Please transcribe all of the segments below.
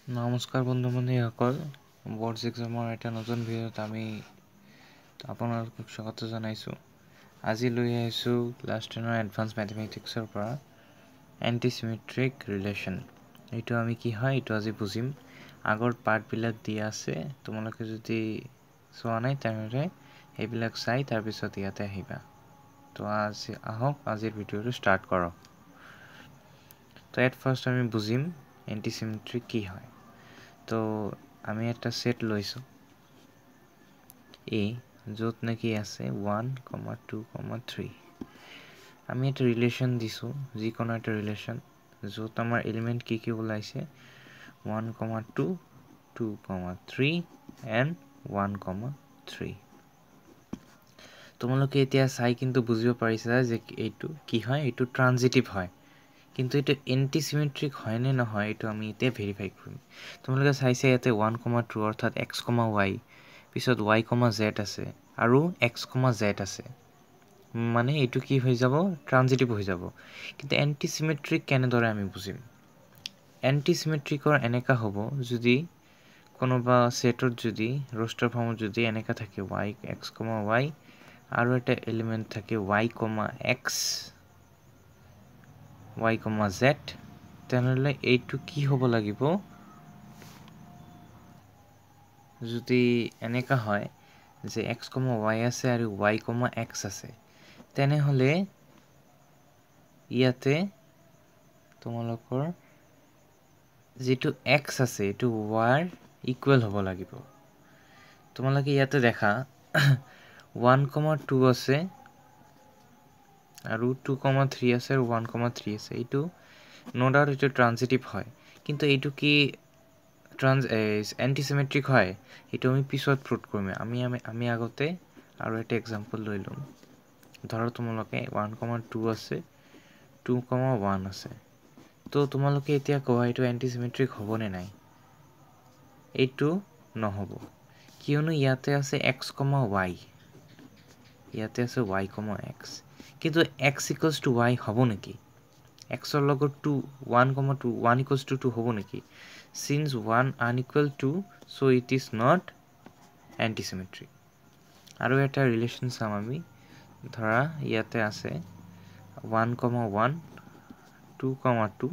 নমস্কাৰ বন্ধু-বান্ধৱীসকল, বৰ্ডছ এক্সামৰ এটা নতুন ভিডিঅ'ত আমি আপোনালোকক স্বাগত জনাইছোঁ। আজি লৈ আহিছোঁ ক্লাছ 10ৰ এডভান্স মেথমেটিক্সৰ পৰা এণ্টিচিমেট্ৰিক ৰিলেশ্যন। এইটো আমি কি হয় এইটো আজি বুজিম। আগৰ পাৰ্টবিলাক দিয়া আছে, তোমালোকে যদি চোৱা নাই তেনেহ'লে সেইবিলাক চাই তাৰপিছত ইয়াতে আহিবা। তো আহক আজিৰ ভিডিঅ'টো ষ্টাৰ্ট কৰোঁ। তো এট ফাৰ্ষ্ট আমি বুজিম এণ্টিচিমেট্ৰিক কি হয়। তো আমি একটা সেট লৈছোঁ এ, য'ত নেকি আছে 1, 2, 3। আমি এটা ৰিলেশ্যন দিছোঁ, যিকোনো এটা ৰিলেশ্যন য'ত আমাৰ এলিমেণ্ট কি ওলাইছে 1, 2, 2, 3 and 1, 3। তোমালোকে এতিয়া চাই কিন্তু বুজিব পাৰিছা যে এইটো কি হয়, এইটো ট্ৰানজিটিভ হয়। কিন্তু এইটো এণ্টিচিমেট্ৰিক হয় নে নহয় এইটো আমি এতিয়া ভেৰিফাই কৰিম। তোমালোকে চাইছে ইয়াতে 1, 2 অৰ্থাৎ x, y, পিছত y, z আছে আৰু x, z আছে। মানে এইটো কি হৈ যাব, ট্ৰানজিটিভ হৈ যাব। কিন্তু এণ্টিচিমেট্ৰিক কেনেদৰে আমি বুজিম? এণ্টিচিমেট্ৰিকৰ এনেকা হ'ব, যদি কোনোবা সেটত যদি ৰস্টাৰ ফৰ্মত যদি এনেকা থাকে y, x, y আৰু এটা এলিমেণ্ট থাকে y, x, y, z, তেনেহ'লে এইটো কি হ'ব লাগিব? যদি এনেকা হয় যে x, y আছে আৰু y, x আছে, তেনেহ'লে ইয়াতে তোমালোকৰ যিটো x আছে এইটো y ইকুৱেল হ'ব লাগিব। তোমালোকে ইয়াতে দেখা 1, 2 আছে আৰু 2, 3 আছে আৰু 1, 3 আছে। এইটো নো ডাউট এইটো ট্ৰানজিটিভ হয়, কিন্তু এইটো কি এণ্টিচিমেট্ৰিক হয় এইটো আমি পিছত প্ৰুভ কৰিম। আমি আগতে আৰু এটা এক্সাম্পল লৈ ল'ম। ধৰক তোমালোকে 1, 2 আছে, 2, 1 আছে। তো তোমালোকে এতিয়া কোৱা এইটো এণ্টিচিমেট্ৰিক হ'বনে নাই? এইটো নহ'ব, কিয়নো ইয়াতে আছে x, y, ইয়াতে আছে y, x। কিন্তু x equals to y হ'ব নেকি? x ৰ লগত 2, 1, 2, 1 equals to 2 হ'ব নেকি? Since 1 unequal to, so it is not antisymmetric. আৰু এটা ৰিলেশ্যন চাম আমি। ধৰা ইয়াতে আছে 1, 1, 2, 2,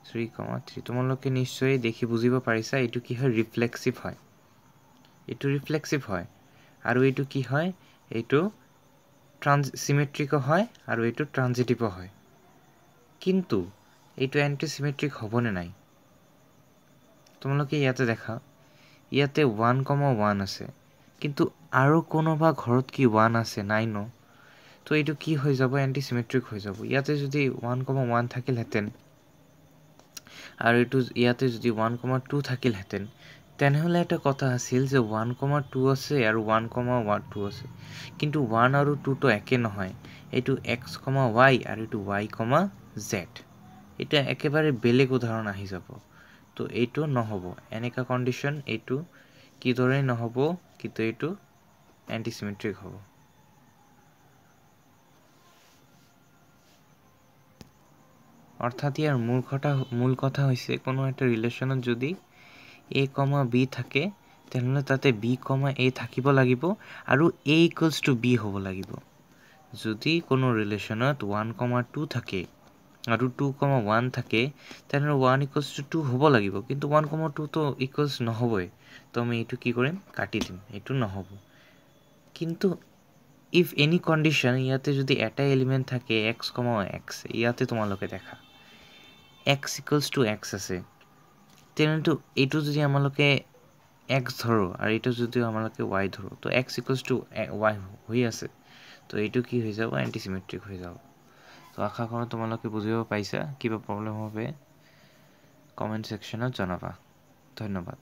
3, 3। তোমালোকে নিশ্চয় দেখি বুজিব পাৰিছা এইটো কি হয়, ৰিফ্লেক্সিভ হয়। এইটো ৰিফ্লেক্সিভ হয় আৰু এইটো কি হয়, এইটো চিমেট্ৰিকো হয় আৰু এইটো ট্ৰানজিটিভো হয়। কিন্তু এইটো এণ্টিচিমেট্ৰিক হ'বনে নাই? তোমালোকে ইয়াতে দেখা, ইয়াতে 1, 1 আছে, কিন্তু আৰু কোনোবা ঘৰত কি 1 আছে? নাই ন? তো এইটো কি হৈ যাব, এণ্টিচিমেট্ৰিক হৈ যাব। ইয়াতে যদি 1, 1 থাকিলহেঁতেন আৰু এইটো ইয়াতে যদি 1, 2 থাকিলহেঁতেন, তেনেহ'লে এটা কথা আছিল যে 1, 2 আছে আৰু 1, 2 আছে। কিন্তু 1 আৰু 2 তো একে নহয়। এইটো x, y আৰু এইটো y, z। এতিয়া একেবাৰে বেলেগ উদাহৰণ আহি যাব। তো এইটো নহ'ব, এনেকা কণ্ডিশ্যন এইটো কিদৰে নহ'ব, কিন্তু এইটো এণ্টিচিমেট্ৰিক হ'ব। অৰ্থাৎ ইয়াৰ মূল কথা হৈছে কোনো এটা ৰিলেশ্যনত যদি a, b থাকে, তেনেহ'লে তাতে b, a থাকিব লাগিব আৰু a equals to b হ'ব লাগিব। যদি কোনো ৰিলেশ্যনত 1, 2 থাকে আৰু 2, 1 থাকে, তেনেহ'লে 1 equals to 2 হ'ব লাগিব। কিন্তু 1, 2 তো ইকুৱেলছ নহ'বই, তো আমি এইটো কি কৰিম, কাটি দিম, এইটো নহ'ব। কিন্তু ইফ এনি কণ্ডিশ্যন, ইয়াতে যদি এটা এলিমেণ্ট থাকে x, x, ইয়াতে তোমালোকে দেখা x equals to x আছে, তেনেহ'লে এইটো যদি আমালোকে x ধৰোঁ আৰু এইটো যদি আমালোকে y ধৰোঁ, তো x equals to y হৈ আছে, তো এইটো কি হৈ যাব, এণ্টিচিমেট্ৰিক হৈ যাব। তো আশা কৰোঁ তোমালোকে বুজিব পাইছা। কিবা প্ৰব্লেম হবে কমেণ্ট ছেকশ্যনত জনাবা। ধন্যবাদ।